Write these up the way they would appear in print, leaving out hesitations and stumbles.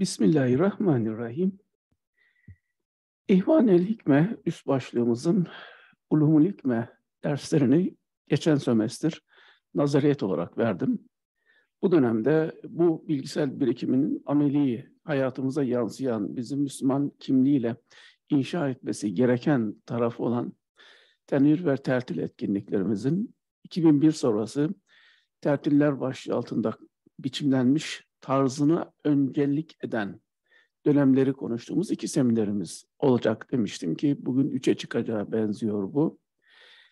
Bismillahirrahmanirrahim. İhvanel Hikme üst başlığımızın Ulumul Hikme derslerini geçen sömestr nazariyet olarak verdim. Bu dönemde bu bilgisel birikiminin ameli hayatımıza yansıyan bizim Müslüman kimliğiyle inşa etmesi gereken tarafı olan tenvir ve tertil etkinliklerimizin 2001 sonrası tertiller başlığı altında biçimlenmiş tarzını öncelik eden dönemleri konuştuğumuz iki seminerimiz olacak demiştim ki bugün 3'e çıkacağı benziyor bu.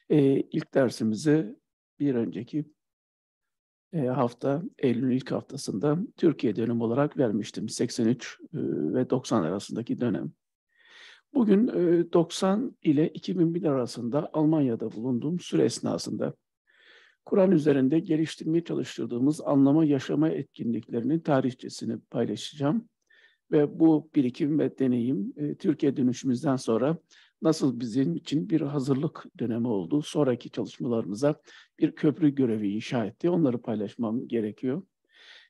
İlk dersimizi bir önceki hafta, Eylül'ün ilk haftasında Türkiye dönemi olarak vermiştim. 83 ve 90 arasındaki dönem. Bugün 90 ile 2001 arasında Almanya'da bulunduğum süre esnasında Kur'an üzerinde geliştirmeye çalıştırdığımız anlama yaşama etkinliklerinin tarihçesini paylaşacağım. Ve bu birikim ve deneyim Türkiye dönüşümüzden sonra nasıl bizim için bir hazırlık dönemi oldu, sonraki çalışmalarımıza bir köprü görevi inşa etti. Onları paylaşmam gerekiyor.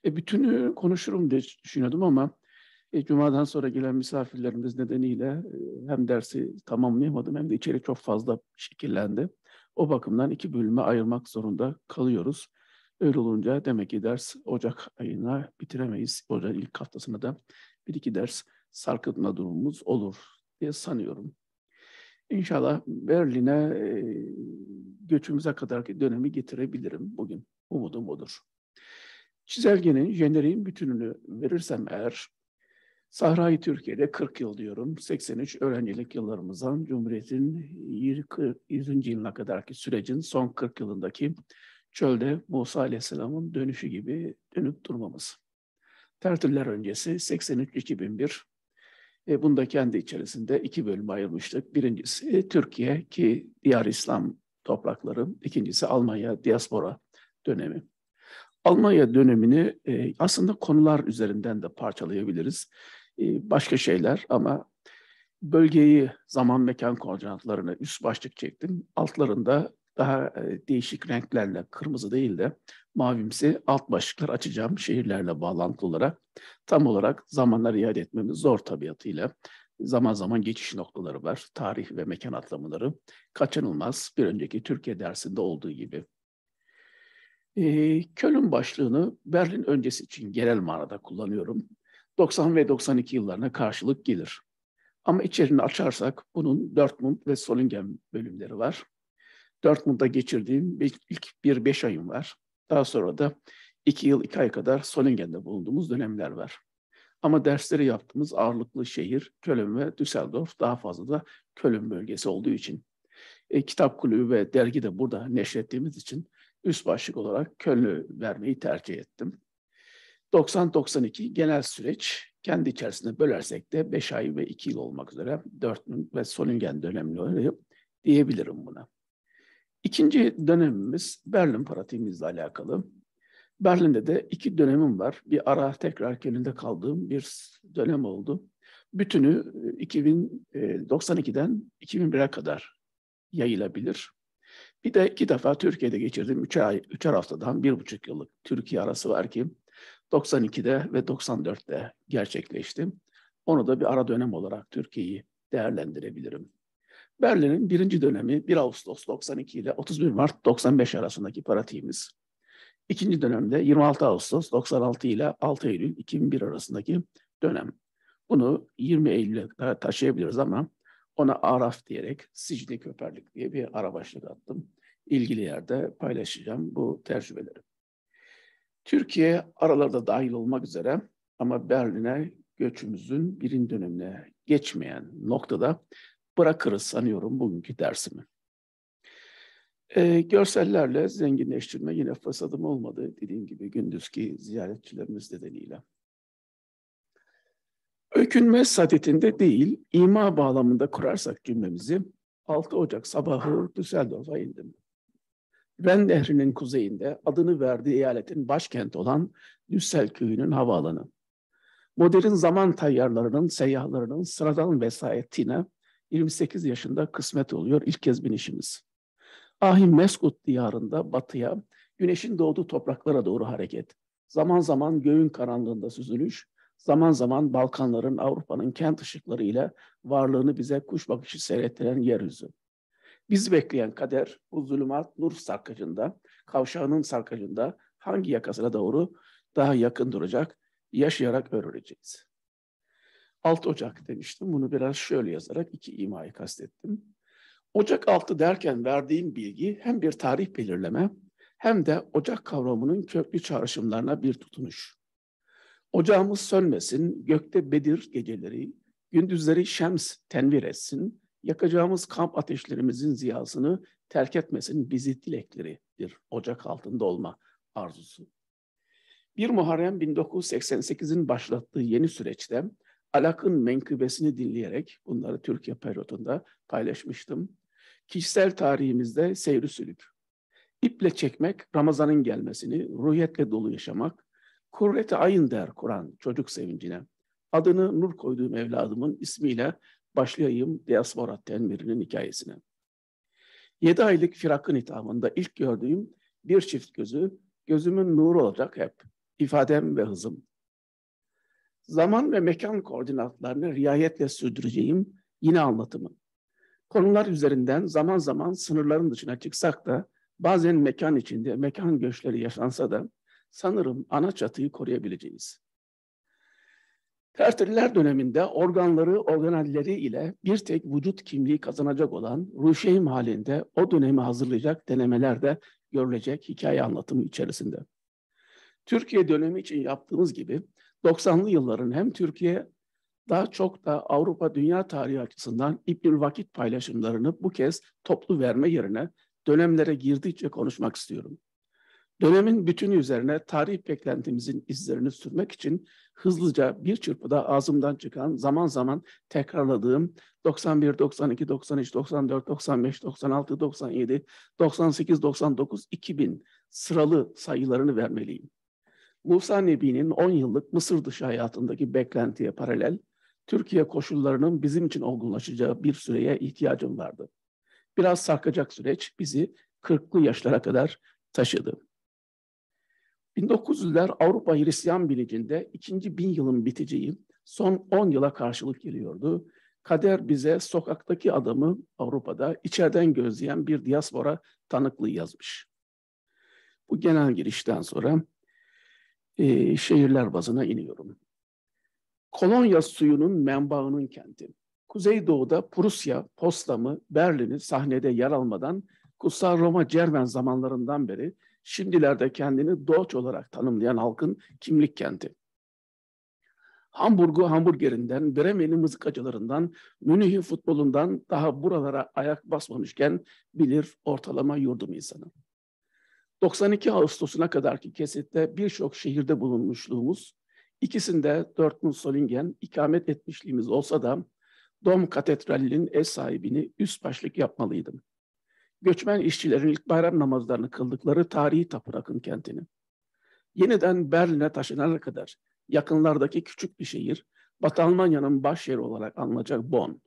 Bütünü konuşurum diye düşünüyordum ama Cuma'dan sonra gelen misafirlerimiz nedeniyle hem dersi tamamlayamadım hem de içerik çok fazla şekillendi. O bakımdan iki bölüme ayırmak zorunda kalıyoruz. Öyle olunca demek ki ders Ocak ayına bitiremeyiz. Ocak ilk haftasında da bir iki ders sarkıtma durumumuz olur diye sanıyorum. İnşallah Berlin'e göçümüze kadarki dönemi getirebilirim bugün. Umudum odur. Çizelgenin, jeneriğin bütününü verirsem eğer, Sahra-i Türkiye'de 40 yıl diyorum. 83 öğrencilik yıllarımızdan Cumhuriyet'in 100. yılına kadarki sürecin son 40 yılındaki çölde Musa Aleyhisselam'ın dönüşü gibi dönüp durmamız. Tertiller öncesi 83-2001. Bunu da kendi içerisinde iki bölüme ayırmıştık. Birincisi Türkiye ki diğer İslam toprakları. İkincisi Almanya diaspora dönemi. Almanya dönemini aslında konular üzerinden de parçalayabiliriz. Başka şeyler ama bölgeyi zaman mekan koordinatlarını üst başlık çektim. Altlarında daha değişik renklerle kırmızı değil de mavimsi alt başlıklar açacağım şehirlerle bağlantılı olarak. Tam olarak zamanları iade etmemiz zor tabiatıyla. Zaman zaman geçiş noktaları var. Tarih ve mekan atlamaları kaçınılmaz bir önceki Türkiye dersinde olduğu gibi. Köln başlığını Berlin öncesi için genel manada kullanıyorum. 90 ve 92 yıllarına karşılık gelir. Ama içeriğini açarsak bunun Dortmund ve Solingen bölümleri var. Dortmund'da geçirdiğim ilk 5 ayım var. Daha sonra da 2 yıl 2 ay kadar Solingen'de bulunduğumuz dönemler var. Ama dersleri yaptığımız ağırlıklı şehir Köln ve Düsseldorf, daha fazla da Köln bölgesi olduğu için. Kitap kulübü ve dergi de burada neşrettiğimiz için üst başlık olarak Köln'ü vermeyi tercih ettim. 90-92 genel süreç, kendi içerisinde bölersek de 5 ay ve 2 yıl olmak üzere Dortmund ve Solingen dönemleri diyebilirim buna. İkinci dönemimiz Berlin pratiğimizle alakalı. Berlin'de de 2 dönemim var. Bir ara tekrar Köln'de kaldığım bir dönem oldu. Bütünü 92'den 2001'e kadar yayılabilir. Bir de 2 defa Türkiye'de geçirdiğim 3'er haftadan 1,5 yıllık Türkiye arası var ki 92'de ve 94'te gerçekleşti. Onu da bir ara dönem olarak Türkiye'yi değerlendirebilirim. Berlin'in birinci dönemi 1 Ağustos 92 ile 31 Mart 95 arasındaki pratiğimiz. İkinci dönemde 26 Ağustos 96 ile 6 Eylül 2001 arasındaki dönem. Bunu 20 Eylül'e kadar taşıyabiliriz ama ona Araf diyerek Sicli Köperlik diye bir ara başlık attım. İlgili yerde paylaşacağım bu tecrübeleri. Türkiye aralarda dahil olmak üzere ama Berlin'e göçümüzün birinci dönemine geçmeyen noktada bırakırız sanıyorum bugünkü dersimi. Görsellerle zenginleştirme yine fırsatım olmadı dediğim gibi gündüzki ziyaretçilerimiz nedeniyle. Öykünme sadetinde değil, ima bağlamında kurarsak cümlemizi 6 Ocak sabahı Düsseldorf'a indim. Ren Nehri'nin kuzeyinde adını verdiği eyaletin başkenti olan Düssel köyünün havaalanı. Modern zaman tayyarlarının, seyyahlarının sıradan vesayetine 28 yaşında kısmet oluyor ilk kez binişimiz. Ahim Meskut diyarında batıya, güneşin doğduğu topraklara doğru hareket. Zaman zaman göğün karanlığında süzülüş, Zaman zaman Balkanların, Avrupa'nın kent ışıklarıyla varlığını bize kuş bakışı seyrettiren yeryüzü. Bizi bekleyen kader bu zulümat nur sarkacında, kavşağının sarkacında hangi yakasına doğru daha yakın duracak, yaşayarak öğreneceğiz. 6 Ocak demiştim. Bunu biraz şöyle yazarak iki imayı kastettim. Ocak 6 derken verdiğim bilgi hem bir tarih belirleme hem de ocak kavramının köklü çağrışımlarına bir tutunuş. Ocağımız sönmesin, gökte Bedir geceleri, gündüzleri Şems tenvir etsin, yakacağımız kamp ateşlerimizin ziyasını terk etmesin bizi dilekleridir ocak altında olma arzusu. 1 Muharrem 1988'in başlattığı yeni süreçte Alak'ın menkıbesini dinleyerek bunları Türkiye periyodunda paylaşmıştım. Kişisel tarihimizde seyri sülük. İple çekmek, Ramazan'ın gelmesini, ruhiyetle dolu yaşamak, Kurreti ayın der Kur'an çocuk sevincine. Adını nur koyduğum evladımın ismiyle başlayayım diaspora tenvirinin hikayesine. 7 aylık firakın hitamında ilk gördüğüm bir çift gözü, gözümün nuru olacak hep, ifadem ve hızım. Zaman ve mekan koordinatlarını riayetle sürdüreceğim yine anlatımı. Konular üzerinden zaman zaman sınırların dışına çıksak da, bazen mekan içinde mekan göçleri yaşansa da sanırım ana çatıyı koruyabileceğiz. Tertiller döneminde organları, organelleri ile bir tek vücut kimliği kazanacak olan Ruşeym halinde o dönemi hazırlayacak denemeler de görülecek hikaye anlatımı içerisinde. Türkiye dönemi için yaptığımız gibi 90'lı yılların hem Türkiye daha çok da Avrupa dünya tarihi açısından İbnül Vakit paylaşımlarını bu kez toplu verme yerine dönemlere girdikçe konuşmak istiyorum. Dönemin bütünü üzerine tarih beklentimizin izlerini sürmek için hızlıca bir çırpıda ağzımdan çıkan zaman zaman tekrarladığım 91, 92, 93, 94, 95, 96, 97, 98, 99, 2000 sıralı sayılarını vermeliyim. Musa Nebi'nin 10 yıllık Mısır dışı hayatındaki beklentiye paralel, Türkiye koşullarının bizim için olgunlaşacağı bir süreye ihtiyacım vardı. Biraz sarkacak süreç bizi 40'lı yaşlara kadar taşıdı. 1900'ler Avrupa Hristiyan bilicinde ikinci 1000 yılın biteceği son 10 yıla karşılık geliyordu. Kader bize sokaktaki adamı Avrupa'da içeriden gözleyen bir diaspora tanıklığı yazmış. Bu genel girişten sonra şehirler bazına iniyorum. Kolonya suyunun menbaının kenti. Kuzeydoğu'da Prusya, Potsdam'ı, Berlin'i sahnede yer almadan Kutsal Roma Cermen zamanlarından beri şimdilerde kendini Doğuç olarak tanımlayan halkın kimlik kenti. Hamburg'u hamburgerinden, Bremen'i mızıkacılarından, Münih'i futbolundan daha buralara ayak basmamışken bilir ortalama yurdum insanı. 92 Ağustos'una kadarki kesitte birçok şehirde bulunmuşluğumuz, ikisinde Dortmund Solingen ikamet etmişliğimiz olsa da Dom Katedrali'nin ev sahibini üst başlık yapmalıydım. Göçmen işçilerin ilk bayram namazlarını kıldıkları tarihi tapınakın kentini. Yeniden Berlin'e taşınana kadar yakınlardaki küçük bir şehir, Batı Almanya'nın baş yeri olarak anılacak Bonn.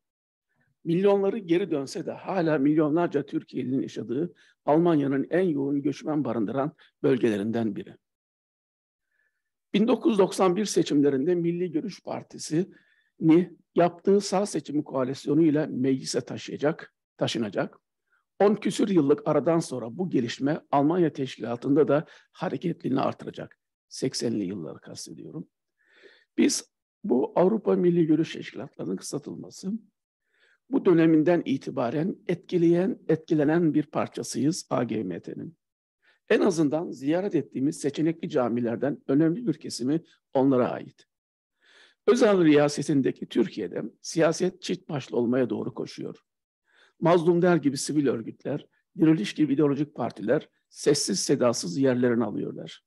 Milyonları geri dönse de hala milyonlarca Türkiye'nin yaşadığı Almanya'nın en yoğun göçmen barındıran bölgelerinden biri. 1991 seçimlerinde Milli Görüş Partisi'ni yaptığı sağ seçimi koalisyonu ile meclise taşınacak. 10 küsür yıllık aradan sonra bu gelişme Almanya teşkilatında da hareketliliğini artıracak. 80'li yılları kastediyorum. Biz bu Avrupa Milli Görüş Teşkilatlarının kısaltılması, bu döneminden itibaren etkilenen bir parçasıyız AGMT'nin. En azından ziyaret ettiğimiz seçenekli camilerden önemli bir kesimi onlara ait. Özal riyasetindeki Türkiye'de siyaset çift başlı olmaya doğru koşuyor. Mazlum Der gibi sivil örgütler, Diriliş gibi ideolojik partiler sessiz sedasız yerlerini alıyorlar.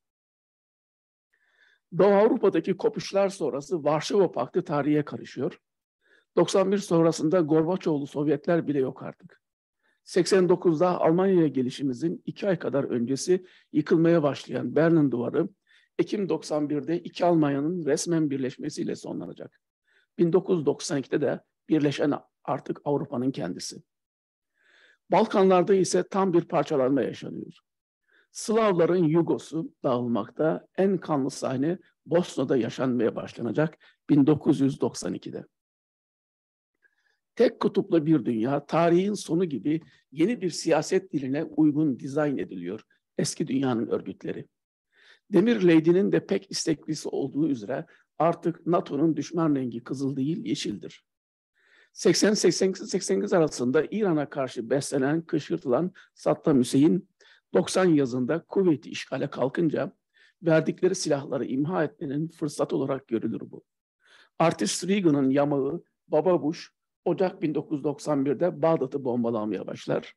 Doğu Avrupa'daki kopuşlar sonrası Varşova Paktı tarihe karışıyor. 91 sonrasında Gorbaçovlu Sovyetler bile yok artık. 89'da Almanya'ya gelişimizin 2 ay kadar öncesi yıkılmaya başlayan Berlin Duvarı, Ekim 91'de iki Almanya'nın resmen birleşmesiyle sonlanacak. 1992'de de birleşen artık Avrupa'nın kendisi. Balkanlarda ise tam bir parçalanma yaşanıyor. Slavların Yugosu dağılmakta, en kanlı sahne Bosna'da yaşanmaya başlanacak 1992'de. Tek kutuplu bir dünya, tarihin sonu gibi yeni bir siyaset diline uygun dizayn ediliyor eski dünyanın örgütleri. Demir Lady'nin de pek isteklisi olduğu üzere artık NATO'nun düşman rengi kızıl değil yeşildir. 80-88 arasında İran'a karşı beslenen, kışkırtılan Saddam Hüseyin 90 yazında kuvveti işgale kalkınca verdikleri silahları imha etmenin fırsat olarak görülür bu. Artist Reagan'ın yamağı Baba Bush Ocak 1991'de Bağdat'ı bombalamaya başlar.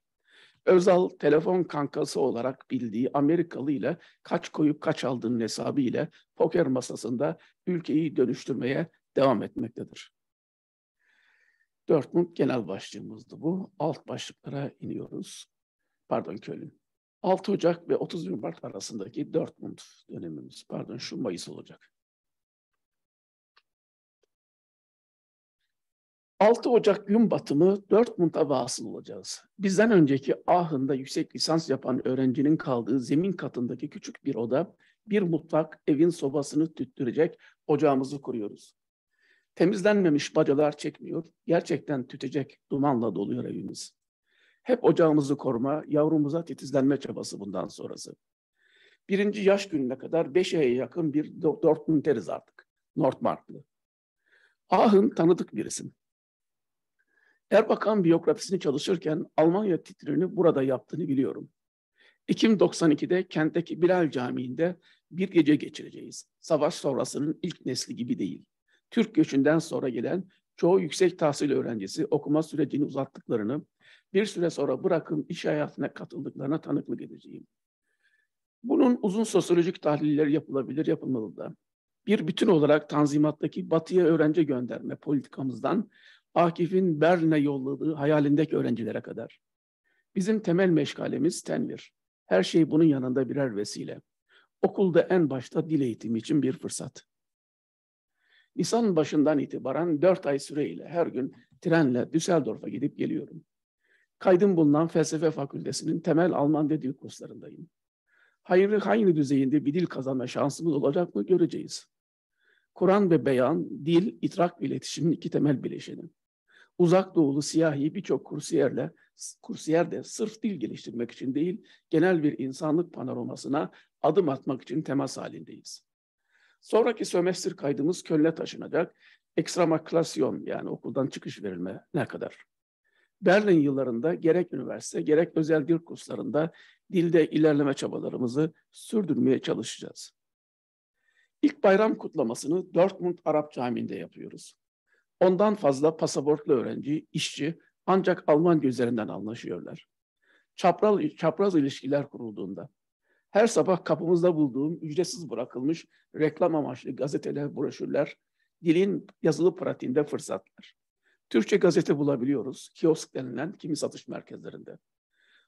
Özal telefon kankası olarak bildiği Amerikalı ile kaç koyup kaç aldığının hesabı ile poker masasında ülkeyi dönüştürmeye devam etmektedir. Dortmund genel başlığımızdı bu. Alt başlıklara iniyoruz. Köln. 6 Ocak ve 31 Mart arasındaki Dortmund dönemimiz. Şu Mayıs olacak. 6 Ocak gün batımı Dortmund'a vasıl olacağız. Bizden önceki Aachen'da yüksek lisans yapan öğrencinin kaldığı zemin katındaki küçük bir oda, bir mutfak, evin sobasını tüttürecek ocağımızı kuruyoruz. Temizlenmemiş bacalar çekmiyor, gerçekten tütecek dumanla doluyor evimiz. Hep ocağımızı koruma, yavrumuza titizlenme çabası bundan sonrası. Birinci yaş gününe kadar 5 aya yakın bir Dortmund'eriz artık, Nordmarklı. Aachen tanıdık bir isim. Erbakan biyografisini çalışırken Almanya titrini burada yaptığını biliyorum. Ekim 92'de kentteki Bilal Camii'nde bir gece geçireceğiz. Savaş sonrasının ilk nesli gibi değil. Türk göçünden sonra gelen çoğu yüksek tahsil öğrencisi okuma sürecini uzattıklarını, bir süre sonra bırakıp iş hayatına katıldıklarına tanıklık edeceğim. Bunun uzun sosyolojik tahlilleri yapılabilir, yapılmalı da. Bir bütün olarak Tanzimat'taki Batı'ya öğrenci gönderme politikamızdan Akif'in Berlin'e yolladığı hayalindeki öğrencilere kadar. Bizim temel meşgalemiz tenvir. Her şey bunun yanında birer vesile. Okulda en başta dil eğitimi için bir fırsat. Nisan başından itibaren 4 ay süreyle her gün trenle Düsseldorf'a gidip geliyorum. Kaydım bulunan Felsefe Fakültesi'nin temel Alman ve dil kurslarındayım. Hayır düzeyinde bir dil kazanma şansımız olacak mı göreceğiz. Kur'an ve beyan, dil, idrak ve iletişimin iki temel bileşeni. Uzak doğulu siyahi birçok kursiyer de sırf dil geliştirmek için değil, genel bir insanlık panoramasına adım atmak için temas halindeyiz. Sonraki sömestr kaydımız Köln'e taşınacak. Ekstramakülasyon yani okuldan çıkış verilmene kadar. Berlin yıllarında gerek üniversite gerek özel dil kurslarında dilde ilerleme çabalarımızı sürdürmeye çalışacağız. İlk bayram kutlamasını Dortmund Arap Camii'nde yapıyoruz. Ondan fazla pasaportlu öğrenci, işçi ancak Alman gözlerinden anlaşıyorlar. Çapraz ilişkiler kurulduğunda, her sabah kapımızda bulduğum ücretsiz bırakılmış reklam amaçlı gazeteler, broşürler, dilin yazılı pratiğinde fırsatlar. Türkçe gazete bulabiliyoruz, kiosk denilen kimi satış merkezlerinde.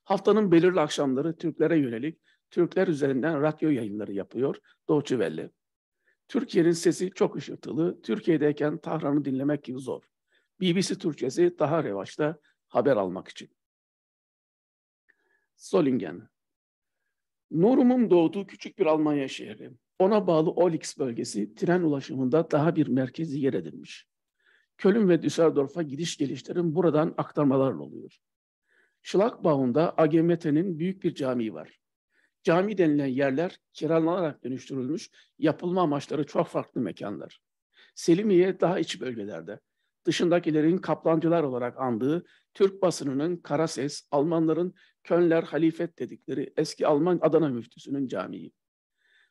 Haftanın belirli akşamları Türklere yönelik, Türkler üzerinden radyo yayınları yapıyor Deutsche Welle. Türkiye'nin sesi çok ışıltılı, Türkiye'deyken Tahran'ı dinlemek gibi zor. BBC Türkçesi daha revaçta haber almak için. Solingen. Nurum'un doğduğu küçük bir Almanya şehri. Ona bağlı Olix bölgesi tren ulaşımında daha bir merkezi yer edilmiş. Köln ve Düsseldorf'a gidiş gelişlerin buradan aktarmalarla oluyor. Schlagbaum'da AGMT'nin büyük bir camii var. Cami denilen yerler kiralanarak dönüştürülmüş, yapılma amaçları çok farklı mekanlar. Selimiye daha iç bölgelerde. Dışındakilerin kaplancılar olarak andığı Türk basınının kara ses, Almanların Kölner Halifet dedikleri eski Alman Adana müftüsünün camii.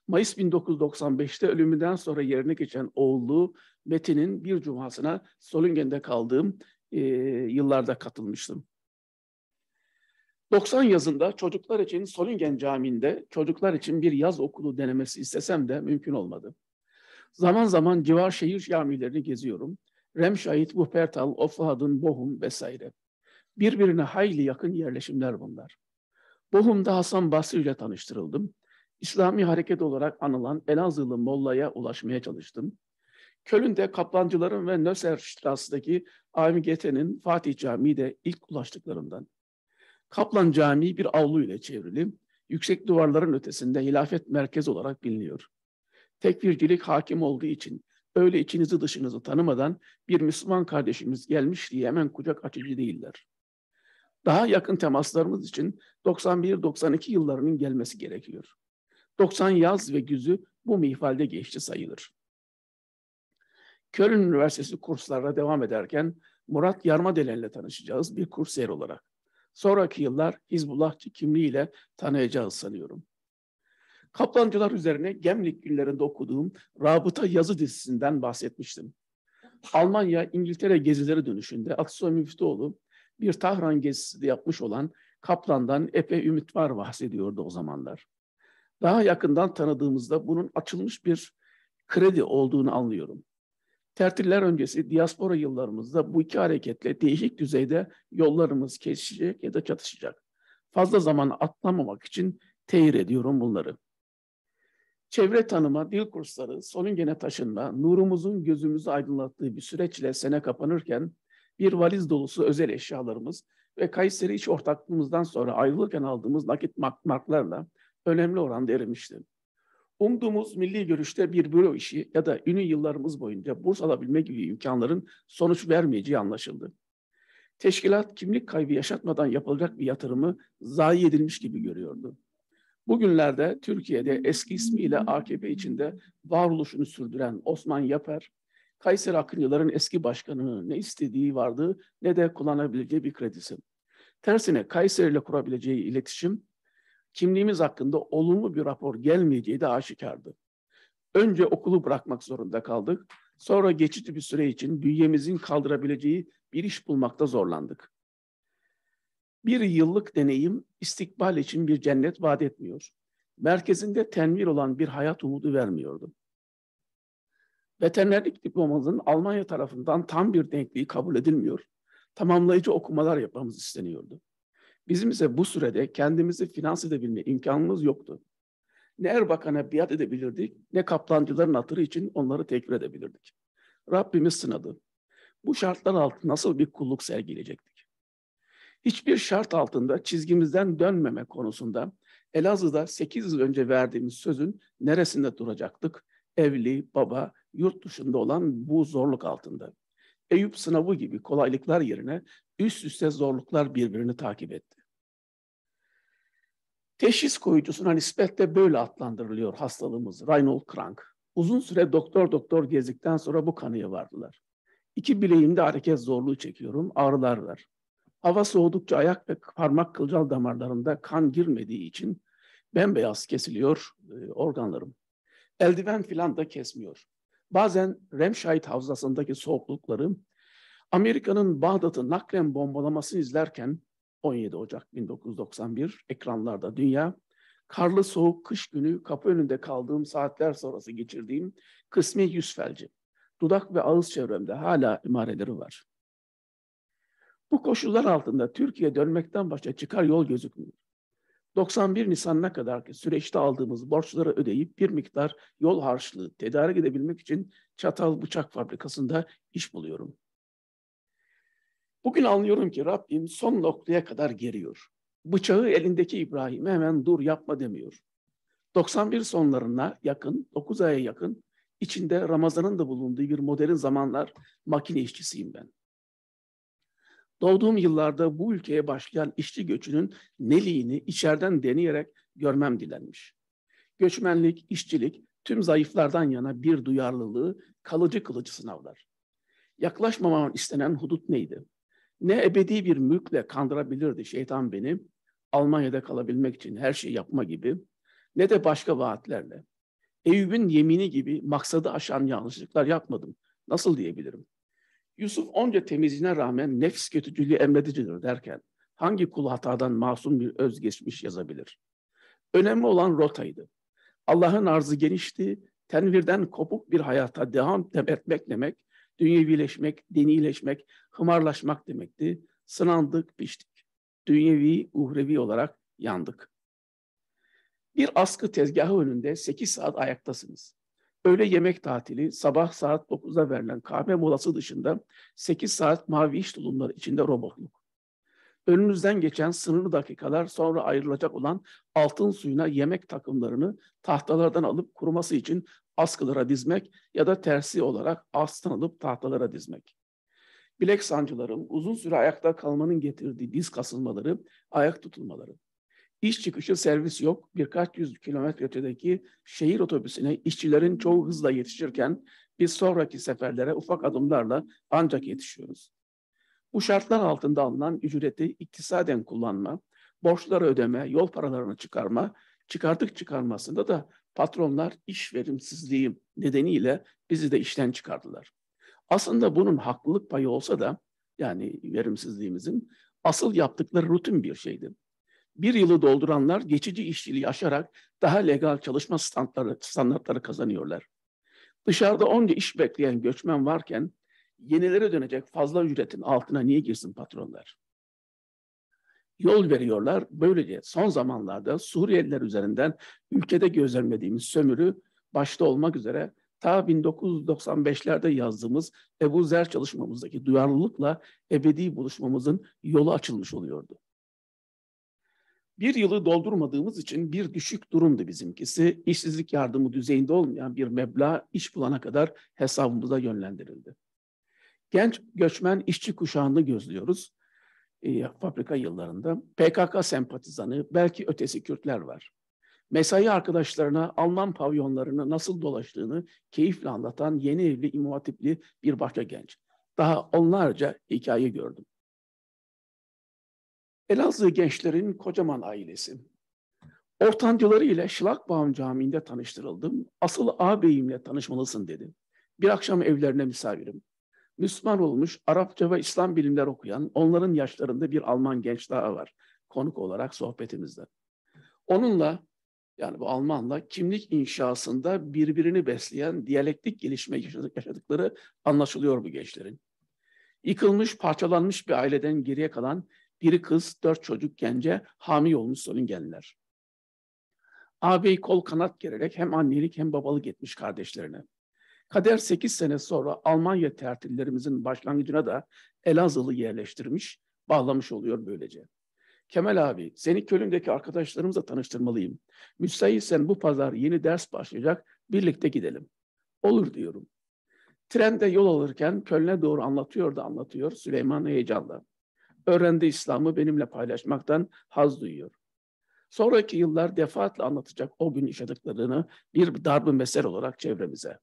Mayıs 1995'te ölümünden sonra yerine geçen oğulluğu Metin'in bir cumasına Solingen'de kaldığım yıllarda katılmıştım. 90 yazında çocuklar için Solingen Camii'nde çocuklar için bir yaz okulu denemesi istesem de mümkün olmadı. Zaman zaman civar şehir camilerini geziyorum. Remscheid, Wuppertal, Oberhausen, Bochum vesaire. Birbirine hayli yakın yerleşimler bunlar. Bochum'da Hasan Basri ile tanıştırıldım. İslami hareket olarak anılan Elazığlı Molla'ya ulaşmaya çalıştım. Köln'de Kaplancıların ve Nösserstrasse'daki AMGT'nin Fatih Camii de ilk ulaştıklarımdan. Kaplan Camii bir avlu ile çevrili, yüksek duvarların ötesinde hilafet merkezi olarak biliniyor. Tekfircilik hakim olduğu için öyle içinizi dışınızı tanımadan bir Müslüman kardeşimiz gelmiş diye hemen kucak açıcı değiller. Daha yakın temaslarımız için 91-92 yıllarının gelmesi gerekiyor. 90 yaz ve güzü bu mihvalde geçti sayılır. Köln Üniversitesi kurslarına devam ederken Murat Yarmadelen'le tanışacağız bir kursiyer olarak. Sonraki yıllar Hizbullahçı kimliğiyle tanıyacağız sanıyorum. Kaplancılar üzerine Gemlik günlerinde okuduğum Rabıta yazı dizisinden bahsetmiştim. Almanya, İngiltere gezileri dönüşünde Aksoy Müftüoğlu bir Tahran gezisi de yapmış olan Kaplan'dan epey ümit var bahsediyordu o zamanlar. Daha yakından tanıdığımızda bunun açılmış bir kredi olduğunu anlıyorum. Tertiller öncesi diaspora yıllarımızda bu iki hareketle değişik düzeyde yollarımız kesişecek ya da çatışacak. Fazla zaman atlamamak için teyir ediyorum bunları. Çevre tanıma, dil kursları, Solungen'e taşınma, nurumuzun gözümüzü aydınlattığı bir süreçle sene kapanırken bir valiz dolusu özel eşyalarımız ve Kayseri iç ortaklığımızdan sonra ayrılırken aldığımız nakit marklarla önemli oranda erimişti. Umduğumuz milli görüşte bir büro işi ya da ünlü yıllarımız boyunca burs alabilme gibi imkanların sonuç vermeyeceği anlaşıldı. Teşkilat kimlik kaybı yaşatmadan yapılacak bir yatırımı zayi edilmiş gibi görüyordu. Bugünlerde Türkiye'de eski ismiyle AKP içinde varoluşunu sürdüren Osman Yaper, Kayseri Akıncıların eski başkanının ne istediği vardı ne de kullanabileceği bir kredisi. Tersine Kayseri ile kurabileceği iletişim, kimliğimiz hakkında olumlu bir rapor gelmeyeceği de aşikardı. Önce okulu bırakmak zorunda kaldık, sonra geçici bir süre için bünyemizin kaldırabileceği bir iş bulmakta zorlandık. Bir yıllık deneyim istikbal için bir cennet vaat etmiyor. Merkezinde tenvir olan bir hayat umudu vermiyordu. Veterinerlik diplomamızın Almanya tarafından tam bir denkliği kabul edilmiyor. Tamamlayıcı okumalar yapmamız isteniyordu. Bizim ise bu sürede kendimizi finanse edebilme imkanımız yoktu. Ne Erbakan'a biat edebilirdik, ne kaplancıların hatırı için onları tekfir edebilirdik. Rabbimiz sınadı. Bu şartlar altında nasıl bir kulluk sergileyecektik? Hiçbir şart altında çizgimizden dönmeme konusunda Elazığ'da 8 yıl önce verdiğimiz sözün neresinde duracaktık? Evli, baba, yurt dışında olan bu zorluk altında. Eyüp sınavı gibi kolaylıklar yerine üst üste zorluklar birbirini takip etti. Teşhis koyucusuna nispetle böyle adlandırılıyor hastalığımız, Raynaud Krank. Uzun süre doktor gezdikten sonra bu kanıya vardılar. İki bileğimde hareket zorluğu çekiyorum, ağrılar var. Hava soğudukça ayak ve parmak kılcal damarlarında kan girmediği için bembeyaz kesiliyor organlarım. Eldiven filan da kesmiyor. Bazen Remscheid Havzası'ndaki soğuklukları, Amerika'nın Bağdat'ı naklen bombalamasını izlerken 17 Ocak 1991 ekranlarda dünya, karlı soğuk kış günü kapı önünde kaldığım saatler sonrası geçirdiğim kısmi yüz felci. Dudak ve ağız çevremde hala emareleri var. Bu koşullar altında Türkiye'ye dönmekten başka çıkar yol gözükmüyor. 91 Nisan'ına kadarki süreçte aldığımız borçları ödeyip bir miktar yol harçlığı tedarik edebilmek için Çatal Bıçak Fabrikası'nda iş buluyorum. Bugün anlıyorum ki Rabbim son noktaya kadar geriyor. Bıçağı elindeki İbrahim'e hemen dur yapma demiyor. 91 sonlarına yakın, 9 aya yakın içinde Ramazan'ın da bulunduğu bir modern zamanlar makine işçisiyim ben. Doğduğum yıllarda bu ülkeye başlayan işçi göçünün neliğini içeriden deneyerek görmem dilenmiş. Göçmenlik, işçilik tüm zayıflardan yana bir duyarlılığı kalıcı kılıcı sınavlar. Yaklaşmamam istenen hudut neydi? Ne ebedi bir mülkle kandırabilirdi şeytan beni, Almanya'da kalabilmek için her şeyi yapma gibi, ne de başka vaatlerle. Eyüp'ün yemini gibi maksadı aşan yanlışlıklar yapmadım. Nasıl diyebilirim? Yusuf onca temizliğine rağmen nefs kötücülüğü emredicidir derken hangi kul hatadan masum bir özgeçmiş yazabilir? Önemli olan rotaydı. Allah'ın arzı genişti, tenvirden kopuk bir hayata devam etmek demek, dünyevileşmek, dinileşmek, hımarlaşmak demekti. Sınandık, piştik. Dünyevi, uhrevi olarak yandık. Bir askı tezgahı önünde 8 saat ayaktasınız. Öğle yemek tatili, sabah saat 9'da verilen kahve molası dışında 8 saat mavi iş tulumları içinde robotluk. önünüzden geçen sınırlı dakikalar sonra ayrılacak olan altın suyuna yemek takımlarını tahtalardan alıp kuruması için askılara dizmek ya da tersi olarak astan alıp tahtalara dizmek. Bilek sancılarım, uzun süre ayakta kalmanın getirdiği diz kasılmaları, ayak tutulmaları. İş çıkışı servis yok. Birkaç yüz kilometre ötedeki şehir otobüsüne işçilerin çoğu hızla yetişirken biz sonraki seferlere ufak adımlarla ancak yetişiyoruz. Bu şartlar altında alınan ücreti iktisaden kullanma, borçları ödeme, yol paralarını çıkarma, çıkardık çıkarmasında da patronlar iş verimsizliği nedeniyle bizi de işten çıkardılar. Aslında bunun haklılık payı olsa da yani verimsizliğimizin asıl yaptıkları rutin bir şeydi. Bir yılı dolduranlar geçici işçiliği aşarak daha legal çalışma standartları kazanıyorlar. Dışarıda onca iş bekleyen göçmen varken yenilere dönecek fazla ücretin altına niye girsin patronlar? Yol veriyorlar. Böylece son zamanlarda Suriyeliler üzerinden ülkede gözlemlediğimiz sömürü başta olmak üzere ta 1995'lerde yazdığımız Ebu Zer çalışmamızdaki duyarlılıkla ebedi buluşmamızın yolu açılmış oluyordu. Bir yılı doldurmadığımız için bir düşük durumdu bizimkisi. İşsizlik yardımı düzeyinde olmayan bir meblağ iş bulana kadar hesabımıza yönlendirildi. Genç göçmen işçi kuşağını gözlüyoruz. Fabrika yıllarında PKK sempatizanı, belki ötesi Kürtler var. Mesai arkadaşlarına Alman pavyonlarını nasıl dolaştığını keyifle anlatan yeni evli İmam Hatipli bir başka genç. Daha onlarca hikaye gördüm. Elazığ gençlerin kocaman ailesi. Ortancıları ile Schlagbaum Camii'nde tanıştırıldım. Asıl ağabeyimle tanışmalısın dedi. Bir akşam evlerine misafirim. Müslüman olmuş, Arapça ve İslam bilimler okuyan, onların yaşlarında bir Alman genç daha var. Konuk olarak sohbetimizde. Onunla, yani bu Almanla kimlik inşasında birbirini besleyen diyalektik gelişme yaşadıkları anlaşılıyor bu gençlerin. Yıkılmış, parçalanmış bir aileden geriye kalan biri kız, 4 çocuk gence hami olmuş Solingeniler. Ağabey kol kanat gererek hem annelik hem babalık etmiş kardeşlerine. Kader 8 sene sonra Almanya tertillerimizin başlangıcına da Elazığlı yerleştirmiş, bağlamış oluyor böylece. Kemal abi, seni Köln'deki arkadaşlarımızla tanıştırmalıyım. Müsaitsen bu pazar yeni ders başlayacak, birlikte gidelim. Olur diyorum. Trende yol alırken Köln'e doğru anlatıyor Süleyman heyecanla. Öğrendi İslam'ı benimle paylaşmaktan haz duyuyor. Sonraki yıllar defaatle anlatacak o gün yaşadıklarını bir darbe mesel olarak çevremize.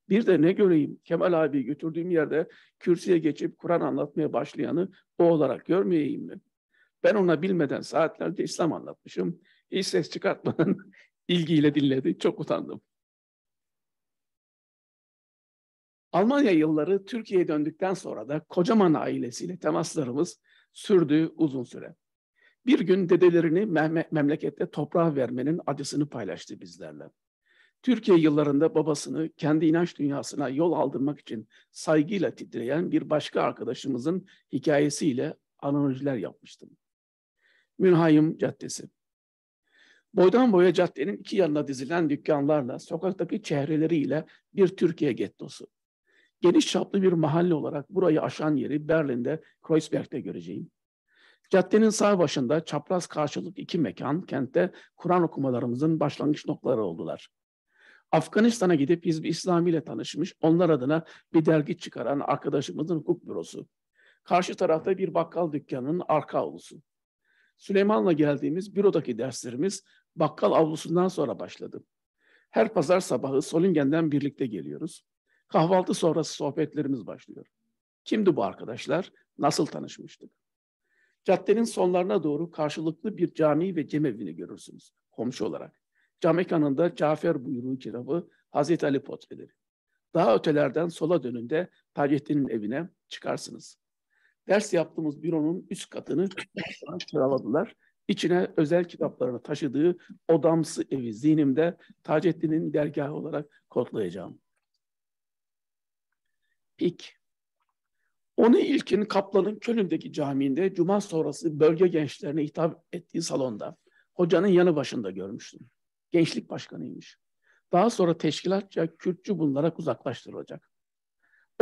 Bir de ne göreyim Kemal abi götürdüğüm yerde kürsüye geçip Kur'an anlatmaya başlayanı o olarak görmeyeyim mi? Ben ona bilmeden saatlerce İslam anlatmışım. Hiç ses çıkartmadan ilgiyle dinledi. Çok utandım. Almanya yılları Türkiye'ye döndükten sonra da kocaman ailesiyle temaslarımız sürdü uzun süre. Bir gün dedelerini memlekette toprağa vermenin acısını paylaştı bizlerle. Türkiye yıllarında babasını kendi inanç dünyasına yol aldırmak için saygıyla titreyen bir başka arkadaşımızın hikayesiyle analojiler yapmıştım. Mülhayim Caddesi. Boydan boya caddenin iki yanına dizilen dükkanlarla, sokaktaki çehreleriyle bir Türkiye gettosu. Geniş çaplı bir mahalle olarak burayı aşan yeri Berlin'de Kreuzberg'de göreceğim. Caddenin sağ başında çapraz karşılık iki mekan, kentte Kur'an okumalarımızın başlangıç noktaları oldular. Afganistan'a gidip Hizb-i İslami ile tanışmış, onlar adına bir dergi çıkaran arkadaşımızın hukuk bürosu. Karşı tarafta bir bakkal dükkanının arka avlusu. Süleyman'la geldiğimiz bürodaki derslerimiz bakkal avlusundan sonra başladı. Her pazar sabahı Solingen'den birlikte geliyoruz. Kahvaltı sonrası sohbetlerimiz başlıyor. Kimdi bu arkadaşlar? Nasıl tanışmıştık? Caddenin sonlarına doğru karşılıklı bir cami ve cemevini görürsünüz komşu olarak. Cam ekranında Cafer buyruğu kitabı, Hazreti Ali portreleri. Daha ötelerden sola dönünde Taceddin'in evine çıkarsınız. Ders yaptığımız büronun üst katını kiraladılar. İçine özel kitaplarını taşıdığı odamsı evi zihnimde Taceddin'in dergahı olarak kodlayacağım. Pik. Onu ilkin Kaplan'ın Köln'deki camiinde cuma sonrası bölge gençlerine hitap ettiği salonda hocanın yanı başında görmüştüm. Gençlik başkanıymış. Daha sonra teşkilatça Kürtçü bulunarak uzaklaştırılacak.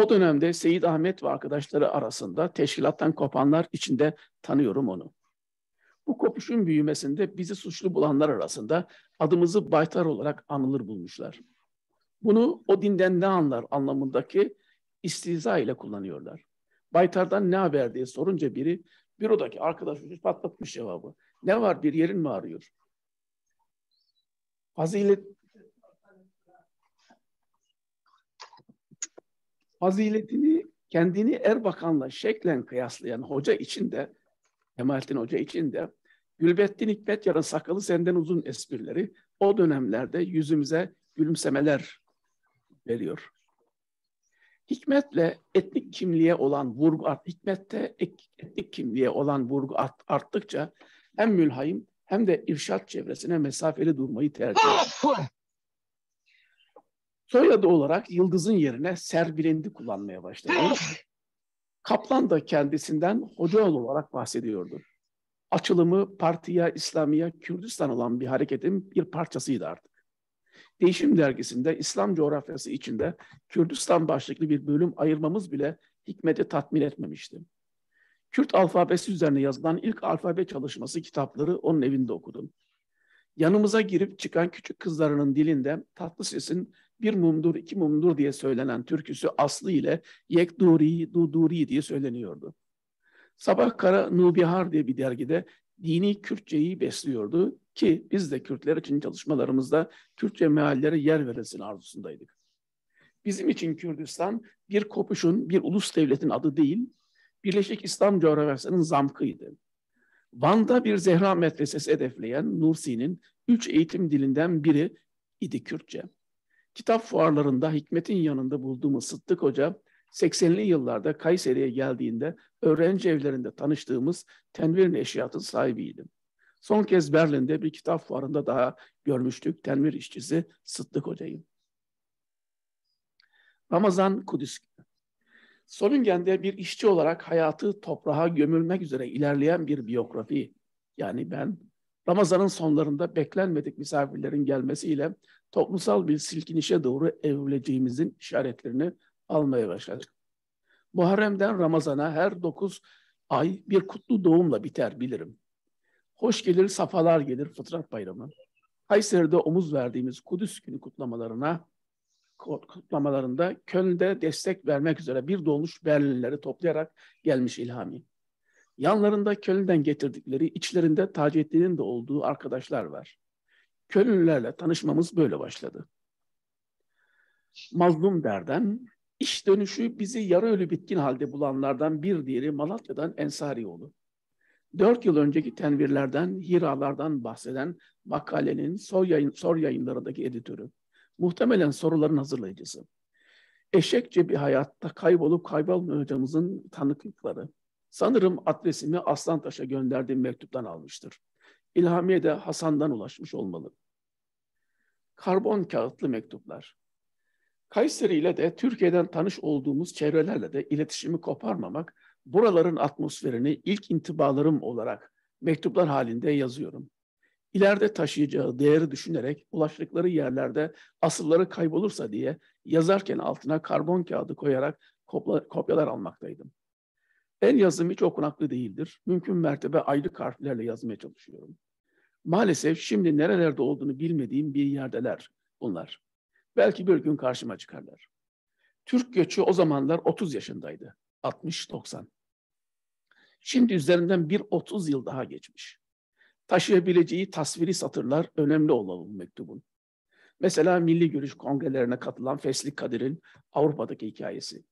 O dönemde Seyit Ahmet ve arkadaşları arasında teşkilattan kopanlar içinde tanıyorum onu. Bu kopuşun büyümesinde bizi suçlu bulanlar arasında adımızı Baytar olarak anılır bulmuşlar. Bunu o dinden ne anlar anlamındaki istihza ile kullanıyorlar. Baytar'dan ne haber diye sorunca biri, bürodaki arkadaş patlatmış cevabı. Ne var, bir yerin mi ağrıyor? Faziletini kendini Erbakan'la şeklen kıyaslayan hoca için de, Kemalettin Hoca için de, Gülbettin Hikmet Yarın sakalı senden uzun esprileri o dönemlerde yüzümüze gülümsemeler veriyor. Hikmet'le etnik kimliğe olan vurgu Hikmet'te etnik kimliğe olan vurgu arttıkça hem mülhayim hem de irşat çevresine mesafeli durmayı tercih ediyor. Soyadı olarak Yıldız'ın yerine Serbilend'i kullanmaya başladı. Kaplan da kendisinden Hocaoğlu olarak bahsediyordu. Açılımı Partiya İslamiye Kürdistan olan bir hareketin bir parçasıydı artık. Değişim dergisinde İslam coğrafyası içinde Kürdistan başlıklı bir bölüm ayırmamız bile Hikmet'i tatmin etmemişti. Kürt alfabesi üzerine yazılan ilk alfabe çalışması kitapları onun evinde okudum. Yanımıza girip çıkan küçük kızlarının dilinde Tatlıses'in bir mumdur, iki mumdur diye söylenen türküsü aslı ile Yekduri, Duduri diye söyleniyordu. Sabah Kara Nubihar diye bir dergide dini Kürtçeyi besliyordu ki biz de Kürtler için çalışmalarımızda Kürtçe meallere yer verilsin arzusundaydık. Bizim için Kürdistan bir kopuşun, bir ulus devletin adı değil, Birleşik İslam coğrafyasının zamkıydı. Van'da bir Zehra medresesi hedefleyen Nursi'nin 3 eğitim dilinden biri idi Kürtçe. Kitap fuarlarında Hikmet'in yanında bulduğumuz Sıddık Hoca, 80'li yıllarda Kayseri'ye geldiğinde öğrenci evlerinde tanıştığımız Tenvir Neşriyat'ın sahibiydi. Son kez Berlin'de bir kitap fuarında daha görmüştük Tenvir işçisi Sıddık Hoca'yı. Ramazan Kudüs. Solüngen'de bir işçi olarak hayatı toprağa gömülmek üzere ilerleyen bir biyografi. Yani ben Ramazan'ın sonlarında beklenmedik misafirlerin gelmesiyle toplumsal bir silkinişe doğru evrileceğimizin işaretlerini almaya başladık. Muharrem'den Ramazan'a her 9 ay bir kutlu doğumla biter bilirim. Hoş gelir, safalar gelir Fıtrat Bayramı. Kayseri'de omuz verdiğimiz Kudüs Günü kutlamalarında Köln'de destek vermek üzere bir dolmuş Berlinlileri toplayarak gelmiş İlhami. Yanlarında Köln'den getirdikleri, içlerinde Taceddin'in de olduğu arkadaşlar var. Kölnlülerle tanışmamız böyle başladı. Mazlum Der'den, iş dönüşü bizi yarı ölü bitkin halde bulanlardan bir diğeri Malatya'dan Ensarioğlu. 4 yıl önceki tenvirlerden, hiralardan bahseden makalenin Sor yayınlarındaki editörü. Muhtemelen soruların hazırlayıcısı. Eşekçe bir hayatta kaybolup kaybolmayacağımızın tanıklıkları. Sanırım adresimi Aslantaş'a gönderdiğim mektuptan almıştır. İlhamiye de Hasan'dan ulaşmış olmalı. Karbon kağıtlı mektuplar. Kayseri ile de Türkiye'den tanış olduğumuz çevrelerle de iletişimi koparmamak, buraların atmosferini ilk intibalarım olarak mektuplar halinde yazıyorum. İleride taşıyacağı değeri düşünerek ulaştıkları yerlerde asılları kaybolursa diye yazarken altına karbon kağıdı koyarak kopyalar almaktaydım. El yazım hiç okunaklı değildir. Mümkün mertebe ayrı harflerle yazmaya çalışıyorum. Maalesef şimdi nerelerde olduğunu bilmediğim bir yerdeler bunlar. Belki bir gün karşıma çıkarlar. Türk göçü o zamanlar 30 yaşındaydı. 60-90. Şimdi üzerinden bir 30 yıl daha geçmiş. Taşıyabileceği tasviri satırlar önemli olan bu mektubun. Mesela Milli Görüş kongrelerine katılan Fesli Kadir'in Avrupa'daki hikayesi.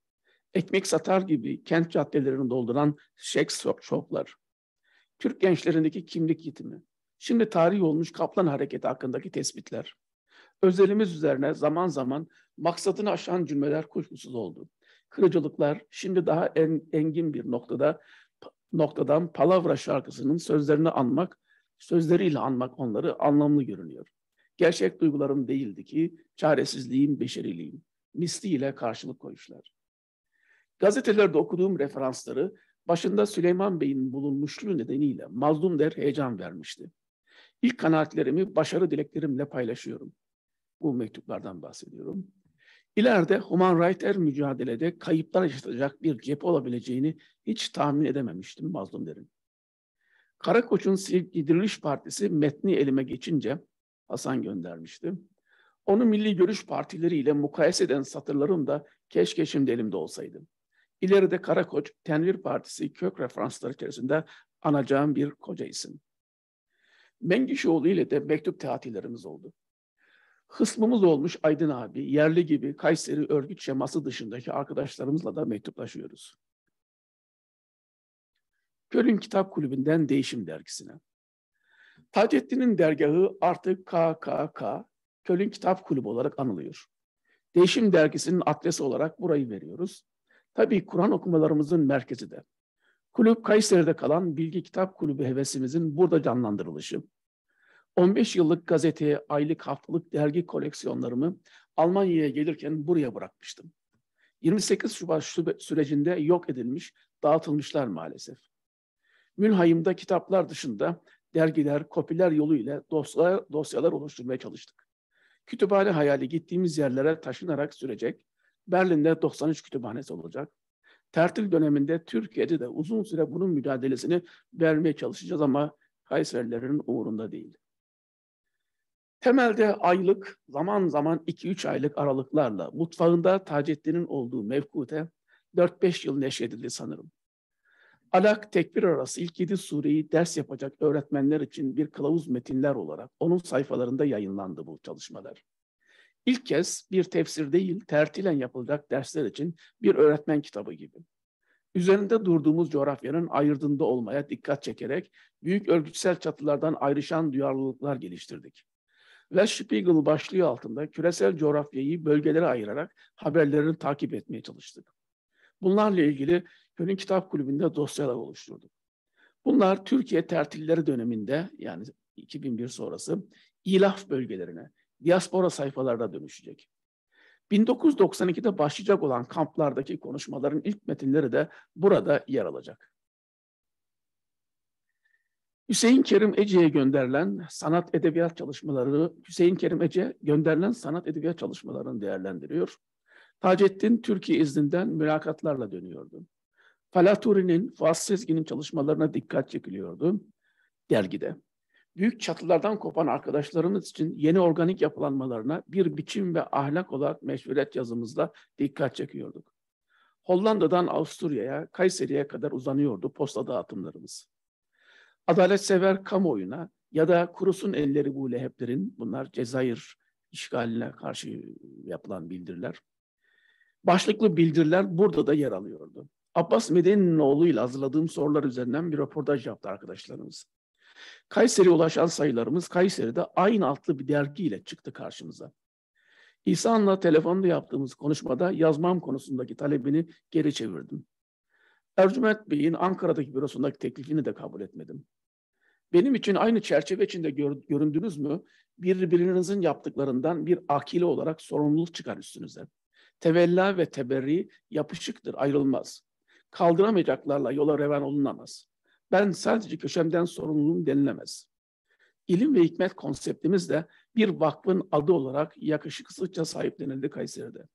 Ekmek satar gibi kent caddelerini dolduran seks shoplar. Türk gençlerindeki kimlik yitimi. Şimdi tarih olmuş Kaplan Hareketi hakkındaki tespitler. Özelimiz üzerine zaman zaman maksadını aşan cümleler kuşkusuz oldu. Kırıcılıklar şimdi daha engin bir noktadan Palavra şarkısının sözleriyle anmak onları anlamlı görünüyor. Gerçek duygularım değildi ki çaresizliğim, beşeriliğim. Misliyle karşılık koyuşlar. Gazetelerde okuduğum referansları başında Süleyman Bey'in bulunmuşluğu nedeniyle Mazlum Der heyecan vermişti. İlk kanaatlerimi başarı dileklerimle paylaşıyorum. Bu mektuplardan bahsediyorum. İleride Human Rights mücadelede kayıplar yaşatacak bir cephe olabileceğini hiç tahmin edememiştim mazlum derim. Karakoç'un Silk Diriliş Partisi metni elime geçince Hasan göndermişti. Onu Milli Görüş partileriyle mukayese eden satırlarım da keşke şimdi elimde olsaydı. İleride Karakoç, Tenvir Partisi kök referansları içerisinde anacağım bir koca isim. Mengişoğlu ile de mektup teatillerimiz oldu. Hısmımız olmuş Aydın abi, yerli gibi Kayseri örgüt şeması dışındaki arkadaşlarımızla da mektuplaşıyoruz. Köln Kitap Kulübü'nden Değişim Dergisi'ne. Taceddin'in dergahı artık KKK, Köln Kitap Kulübü olarak anılıyor. Değişim Dergisi'nin adresi olarak burayı veriyoruz. Tabii Kur'an okumalarımızın merkezi de. Kulüp Kayseri'de kalan Bilgi Kitap Kulübü hevesimizin burada canlandırılışı. 15 yıllık gazete, aylık, haftalık dergi koleksiyonlarımı Almanya'ya gelirken buraya bırakmıştım. 28 Şubat sürecinde yok edilmiş, dağıtılmışlar maalesef. Mülhayim'de kitaplar dışında dergiler, kopiler yoluyla dosyalar oluşturmaya çalıştık. Kütüphane hayali gittiğimiz yerlere taşınarak sürecek. Berlin'de 93 kütüphanesi olacak. Tertil döneminde Türkiye'de de uzun süre bunun mücadelesini vermeye çalışacağız ama Kayserilerin umurunda değil. Temelde aylık, zaman zaman 2-3 aylık aralıklarla mutfağında Taceddin'in olduğu mevkute 4-5 yıl neşredildi sanırım. Alak tekbir arası ilk 7 sureyi ders yapacak öğretmenler için bir kılavuz metinler olarak onun sayfalarında yayınlandı bu çalışmalar. İlk kez bir tefsir değil, tertilen yapılacak dersler için bir öğretmen kitabı gibi. Üzerinde durduğumuz coğrafyanın ayırdığında olmaya dikkat çekerek büyük örgütsel çatılardan ayrışan duyarlılıklar geliştirdik. West Spiegel başlığı altında küresel coğrafyayı bölgelere ayırarak haberlerini takip etmeye çalıştık. Bunlarla ilgili Köln Kitap Kulübü'nde dosyalar oluşturduk. Bunlar Türkiye tertilleri döneminde yani 2001 sonrası ilaf bölgelerine, diaspora sayfalarına dönüşecek. 1992'de başlayacak olan kamplardaki konuşmaların ilk metinleri de burada yer alacak. Hüseyin Kerim Ece'ye gönderilen sanat edebiyat çalışmaları, Hüseyin Kerim Ece gönderilen sanat edebiyat çalışmalarını değerlendiriyor. Taceddin Türkiye izninden mülakatlarla dönüyordu. Falaturi'nin, Fuat Sezgin'in çalışmalarına dikkat çekiliyordu dergide. Büyük çatılardan kopan arkadaşlarımız için yeni organik yapılanmalarına bir biçim ve ahlak olarak meşruiyet yazımızla dikkat çekiyorduk. Hollanda'dan Avusturya'ya, Kayseri'ye kadar uzanıyordu posta dağıtımlarımız. Adaletsever kamuoyuna ya da kurusun elleri bu leheplerin, bunlar Cezayir işgaline karşı yapılan bildiriler. Başlıklı bildiriler burada da yer alıyordu. Abbas Medeni'nin oğluyla hazırladığım sorular üzerinden bir röportaj yaptı arkadaşlarımız. Kayseri'ye ulaşan sayılarımız Kayseri'de aynı adlı bir dergiyle çıktı karşımıza. İhsan'la telefonda yaptığımız konuşmada yazmam konusundaki talebini geri çevirdim. Ercüment Bey'in Ankara'daki bürosundaki teklifini de kabul etmedim. Benim için aynı çerçeve içinde göründünüz mü, birbirinizin yaptıklarından bir akile olarak sorumluluk çıkar üstünüze. Tevella ve teberri yapışıktır, ayrılmaz. Kaldıramayacaklarla yola revan olunamaz. Ben sadece köşemden sorumluluğum denilemez. İlim ve hikmet konseptimiz de bir vakfın adı olarak yakışıksızca sahiplenildi Kayseri'de.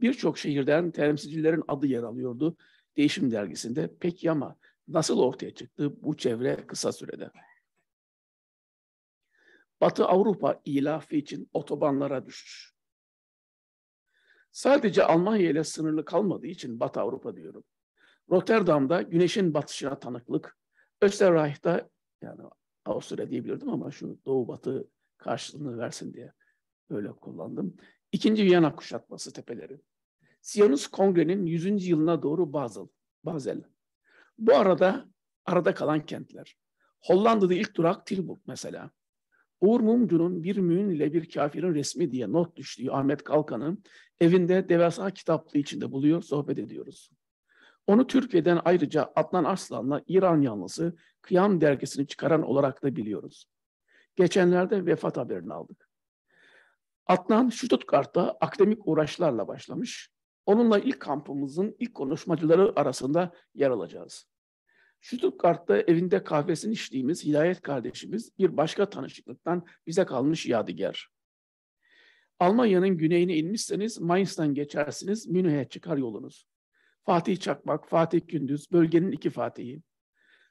Birçok şehirden temsilcilerin adı yer alıyordu Değişim Dergisi'nde. Peki ama nasıl ortaya çıktı bu çevre kısa sürede? Batı Avrupa ilafı için otobanlara düşüş. Sadece Almanya ile sınırlı kalmadığı için Batı Avrupa diyorum. Rotterdam'da güneşin batışına tanıklık, Österreich'ta yani Avusturya diyebilirdim ama şu doğu batı karşılığını versin diye böyle kullandım. İkinci Viyana kuşatması tepeleri. Siyonist Kongre'nin 100. yılına doğru Basel. Bu arada kalan kentler. Hollanda'da ilk durak Tilburg mesela. Uğur Mumcu'nun bir mümin ile bir kafirin resmi diye not düştüğü Ahmet Kalkan'ı evinde devasa kitaplığı içinde buluyor, sohbet ediyoruz. Onu Türkiye'den ayrıca Adnan Arslan'la İran yanlısı Kıyam dergisini çıkaran olarak da biliyoruz. Geçenlerde vefat haberini aldık. Adnan Stuttgart'ta akademik uğraşlarla başlamış. Onunla ilk kampımızın ilk konuşmacıları arasında yer alacağız. Stuttgart'ta evinde kahvesini içtiğimiz Hidayet kardeşimiz bir başka tanışıklıktan bize kalmış yadigar. Almanya'nın güneyine inmişseniz Mainz'dan geçersiniz, Münih'e çıkar yolunuz. Fatih Çakmak, Fatih Gündüz, bölgenin iki Fatihi.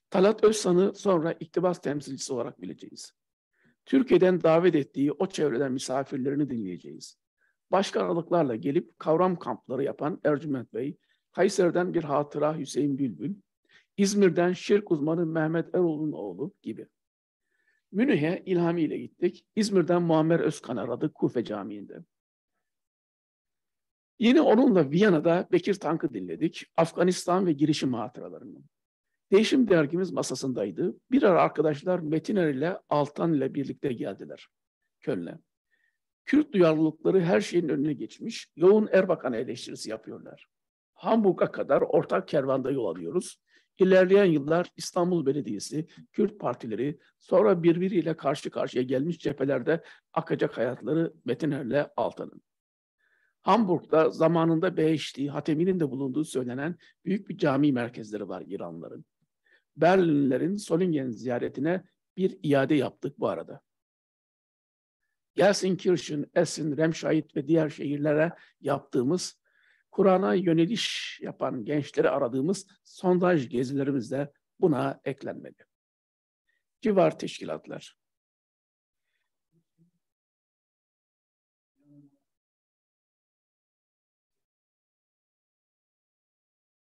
Talat Özsan'ı sonra iktibas temsilcisi olarak bileceğiz. Türkiye'den davet ettiği o çevreden misafirlerini dinleyeceğiz. Başka aralıklarla gelip kavram kampları yapan Ercüment Bey, Kayseri'den bir hatıra Hüseyin Bülbül, İzmir'den şirk uzmanı Mehmet Erol'un oğlu gibi. Münih'e İlhami ile gittik. İzmir'den Muammer Özkan aradık Kufe Camii'nde. Yine onunla Viyana'da Bekir Tank'ı dinledik. Afganistan ve girişim hatıralarını. Değişim dergimiz masasındaydı. Bir ara arkadaşlar Metiner ile Altan ile birlikte geldiler Köln'e. Kürt duyarlılıkları her şeyin önüne geçmiş, yoğun Erbakan eleştirisi yapıyorlar. Hamburg'a kadar ortak kervanda yol alıyoruz. İlerleyen yıllar İstanbul Belediyesi, Kürt partileri, sonra birbiriyle karşı karşıya gelmiş cephelerde akacak hayatları Metiner'le Altan'ın. Hamburg'da zamanında Behişti, Hatemi'nin de bulunduğu söylenen büyük bir cami merkezleri var İranlıların. Berlinlilerin Solingen ziyaretine bir iade yaptık bu arada. Gelsenkirchen, Essen, Remscheid ve diğer şehirlere yaptığımız, Kur'an'a yöneliş yapan gençleri aradığımız sondaj gezilerimiz de buna eklenmeli. Civar teşkilatlar.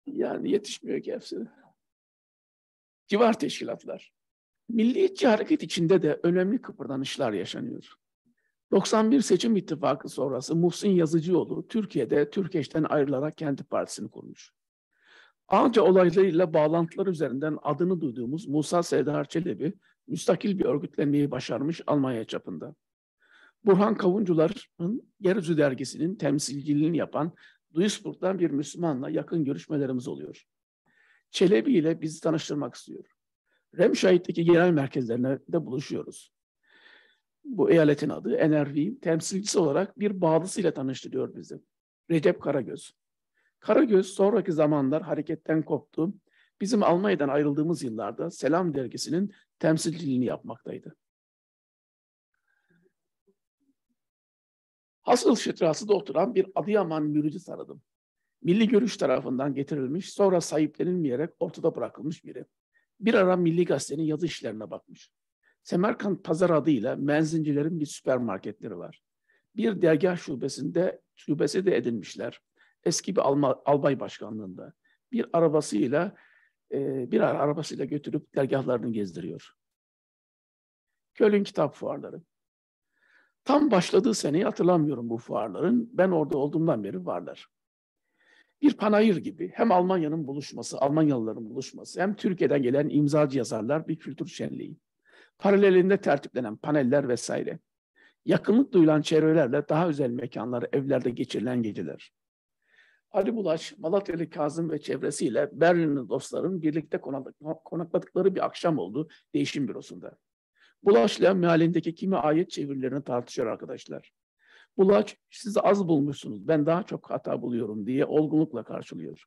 Yani yetişmiyor ki hepsi. Civar teşkilatlar. Milliyetçi hareket içinde de önemli kıpırdanışlar yaşanıyor. 91 seçim ittifakı sonrası Muhsin Yazıcıoğlu Türkiye'de Türkeş'ten ayrılarak kendi partisini kurmuş. Ağca olaylarıyla bağlantılar üzerinden adını duyduğumuz Musa Serdar Çelebi müstakil bir örgütlenmeyi başarmış Almanya çapında. Burhan Kavuncular'ın Yeryüzü Dergisi'nin temsilciliğini yapan Duisburg'dan bir Müslümanla yakın görüşmelerimiz oluyor. Çelebi ile bizi tanıştırmak istiyor. Remscheid'deki genel merkezlerine de buluşuyoruz. Bu eyaletin adı NRV, temsilcisi olarak bir bağlısıyla tanıştırıyor bizi. Recep Karagöz. Karagöz sonraki zamanlar hareketten koptu. Bizim Almanya'dan ayrıldığımız yıllarda Selam dergisinin temsilciliğini yapmaktaydı. Hasıl Şıtrası'da oturan bir Adıyaman müridi tanıdım. Milli Görüş tarafından getirilmiş, sonra sahiplenilmeyerek ortada bırakılmış biri. Bir ara Milli Gazete'nin yazı işlerine bakmış. Semerkant Pazar adıyla menzincilerin bir süpermarketleri var. Bir dergah şubesi de edinmişler. Eski bir albay başkanlığında. Bir arabasıyla götürüp dergahlarını gezdiriyor. Köln Kitap Fuarları. Tam başladığı seneyi hatırlamıyorum bu fuarların. Ben orada olduğumdan beri varlar. Bir panayır gibi hem Almanya'nın buluşması, Almanyalıların buluşması hem Türkiye'den gelen imzacı yazarlar bir kültür şenliği. Paralelinde tertiplenen paneller vesaire. Yakınlık duyulan çevrelerle daha özel mekanlar, evlerde geçirilen geceler. Ali Bulaş, Malatyalı Kazım ve çevresiyle Berlinli dostların birlikte konakladıkları bir akşam oldu değişim bürosunda. Bulaş'la mealindeki kimi ayet çevirilerini tartışıyor arkadaşlar. Bulaş, siz az bulmuşsunuz, ben daha çok hata buluyorum diye olgunlukla karşılıyor.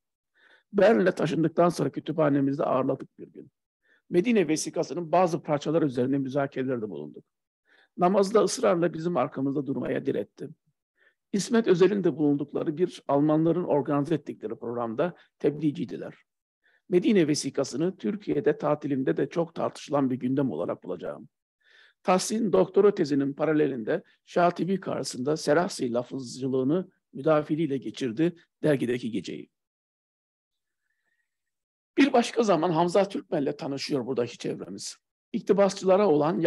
Berlin'e taşındıktan sonra kütüphanemizde ağırladık bir gün. Medine vesikasının bazı parçalar üzerine müzakerelerde bulunduk. Namazda ısrarla bizim arkamızda durmaya diretti. İsmet Özel'in de bulundukları bir Almanların organize ettikleri programda tebliğciydiler. Medine vesikasını Türkiye'de tatilimde de çok tartışılan bir gündem olarak bulacağım. Tahsin doktora tezinin paralelinde Şatibi karşısında Serahsi lafızcılığını müdafiliyle geçirdi dergideki geceyi. Bir başka zaman Hamza Türkmen'le tanışıyor buradaki çevremiz. İktibasçılara olan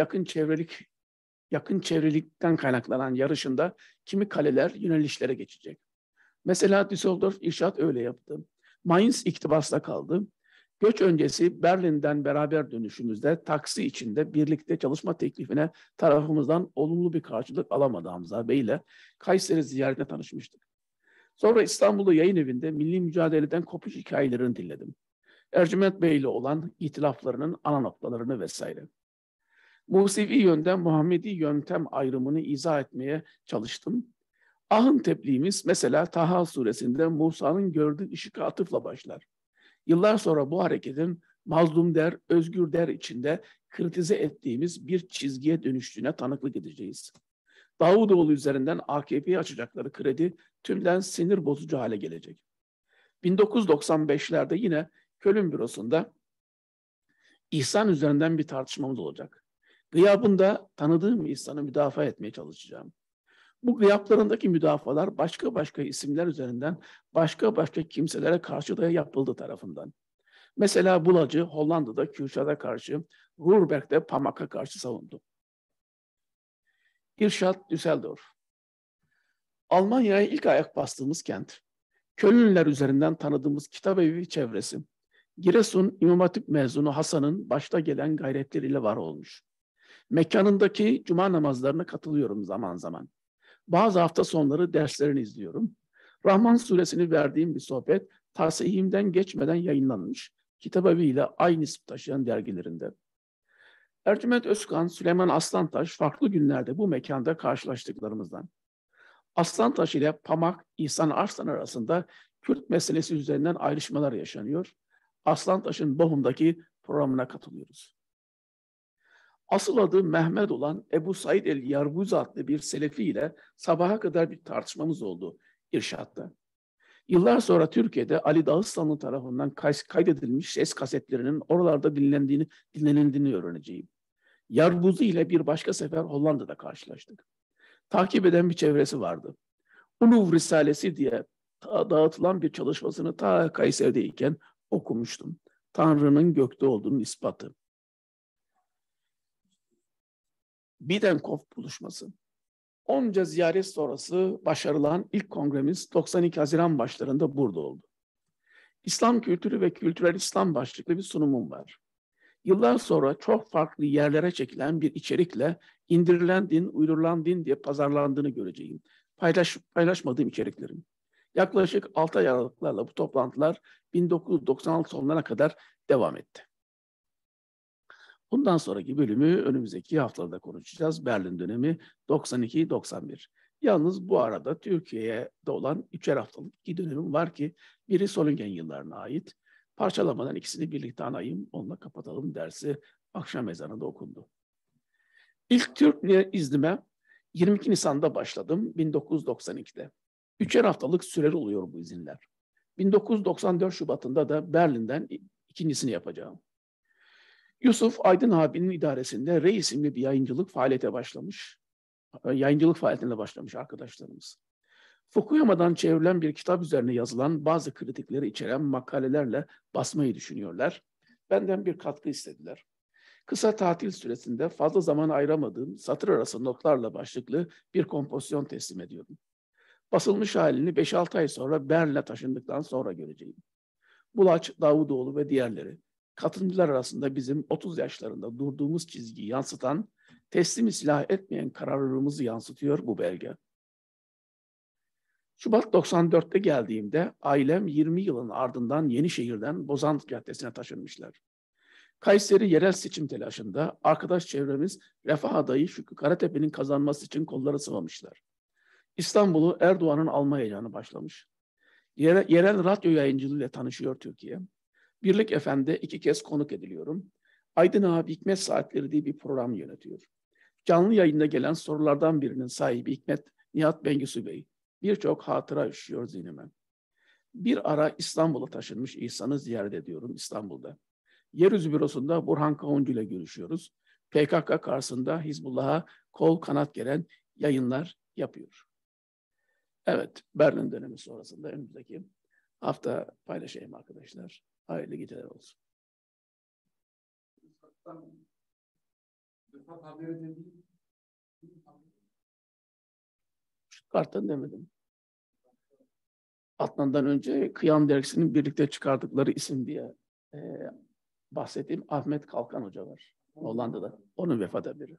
yakın çevrelikten kaynaklanan yarışında kimi kaleler yönelişlere geçecek. Mesela Düsseldorf İrşad öyle yaptı. Mainz iktibasla kaldı. Göç öncesi Berlin'den beraber dönüşümüzde taksi içinde birlikte çalışma teklifine tarafımızdan olumlu bir karşılık alamadı Hamza Bey ile Kayseri ziyaretine tanışmıştık. Sonra İstanbul'da yayın evinde milli mücadeleden kopuş hikayelerini dinledim. Ercüment Bey ile olan itilaflarının ana noktalarını vesaire. Musevi yönden Muhammedi yöntem ayrımını izah etmeye çalıştım. Ahın tebliğimiz mesela Taha suresinde Musa'nın gördüğü ışık atıfla başlar. Yıllar sonra bu hareketin mazlum der, özgür der içinde kritize ettiğimiz bir çizgiye dönüştüğüne tanıklık edeceğiz. Davutoğlu üzerinden AKP'ye açacakları kredi tümden sinir bozucu hale gelecek. 1995'lerde yine Köln bürosunda İhsan üzerinden bir tartışmamız olacak. Gıyabında tanıdığım İhsan'ı müdafaa etmeye çalışacağım. Bu gıyaplarındaki müdafalar başka başka isimler üzerinden başka başka kimselere karşı da yapıldı tarafından. Mesela Bulacı Hollanda'da Kürşat'a karşı, Ruhrberg'de Pamak'a karşı savundu. İrşad Düsseldorf. Almanya'ya ilk ayak bastığımız kent. Kölnler üzerinden tanıdığımız kitabevi çevresi. Giresun İmam Hatip mezunu Hasan'ın başta gelen gayretleriyle var olmuş. Mekanındaki cuma namazlarına katılıyorum zaman zaman. Bazı hafta sonları derslerini izliyorum. Rahman suresini verdiğim bir sohbet tasihimden geçmeden yayınlanmış. Kitabeviyle aynı ismi taşıyan dergilerinde. Ercüment Özkan, Süleyman Aslantaş farklı günlerde bu mekanda karşılaştıklarımızdan. Aslantaş ile Pamak, İhsan Arslan arasında Kürt meselesi üzerinden ayrışmalar yaşanıyor. Aslantaş'ın Bohum'daki programına katılıyoruz. Asıl adı Mehmet olan Ebu Said el-Yarbuz adlı bir Selefi ile sabaha kadar bir tartışmamız oldu İrşad'da. Yıllar sonra Türkiye'de Ali Dağıstanlı tarafından kaydedilmiş ses kasetlerinin oralarda dinlenildiğini öğreneceğim. Yarbuz'u ile bir başka sefer Hollanda'da karşılaştık. Takip eden bir çevresi vardı. Uluv Risalesi diye dağıtılan bir çalışmasını ta Kayseri'deyken okumuştum. Tanrı'nın gökte olduğunun ispatı. Bidenkopf buluşması. Onca ziyaret sonrası başarılan ilk kongremiz 92 Haziran başlarında burada oldu. İslam kültürü ve kültürel İslam başlıklı bir sunumum var. Yıllar sonra çok farklı yerlere çekilen bir içerikle indirilen din, uydurulan din diye pazarlandığını göreceğim. Paylaşmadığım içeriklerim. Yaklaşık 6 ay aralıklarla bu toplantılar 1996 sonlarına kadar devam etti. Bundan sonraki bölümü önümüzdeki haftalarda konuşacağız. Berlin dönemi 92-91. Yalnız bu arada Türkiye'de olan 3'er haftalık 2 dönemim var ki biri Solingen yıllarına ait. Parçalamadan ikisini birlikte anayım, onunla kapatalım dersi akşam ezanında okundu. İlk Türk iznime 22 Nisan'da başladım 1992'de. 3'er haftalık süreli oluyor bu izinler. 1994 Şubat'ında da Berlin'den ikincisini yapacağım. Yusuf Aydın abinin idaresinde Rey isimli bir yayıncılık faaliyetine başlamış arkadaşlarımız. Fukuyama'dan çevrilen bir kitap üzerine yazılan bazı kritikleri içeren makalelerle basmayı düşünüyorlar. Benden bir katkı istediler. Kısa tatil süresinde fazla zaman ayıramadığım satır arası notlarla başlıklı bir kompozisyon teslim ediyorum. Basılmış halini 5-6 ay sonra Berlin'e taşındıktan sonra göreceğim. Bulaç, Davutoğlu ve diğerleri katılımcılar arasında bizim 30 yaşlarında durduğumuz çizgiyi yansıtan, teslim silah etmeyen kararlılığımızı yansıtıyor bu belge. Şubat 94'te geldiğimde ailem 20 yılın ardından Yenişehir'den Bozant Caddesi'ne taşınmışlar. Kayseri yerel seçim telaşında arkadaş çevremiz Refah adayı Şükrü Karatepe'nin kazanması için kolları sıvamışlar. İstanbul'u Erdoğan'ın alma heyecanı başlamış. Yerel radyo yayıncılığıyla tanışıyor Türkiye. Birlik FM'de 2 kez konuk ediliyorum. Aydın abi Hikmet Saatleri diye bir program yönetiyor. Canlı yayında gelen sorulardan birinin sahibi Hikmet Nihat Bengüsü Bey. Birçok hatıra üşüyor zihnime. Bir ara İstanbul'a taşınmış İhsan'ı ziyaret ediyorum İstanbul'da. Yeryüzü bürosunda Burhan Kavuncu ile görüşüyoruz. PKK karşısında Hizbullah'a kol kanat geren yayınlar yapıyor. Evet, Berlin dönemi sonrasında önümüzdeki hafta paylaşayım arkadaşlar. Hayırlı geceler olsun. Stuttgart'tan demedim. Adnan'dan önce Kıyam Dergisi'nin birlikte çıkardıkları isim diye bahsettiğim Ahmet Kalkan Hoca var. Hollanda'da. Onun vefat haberi.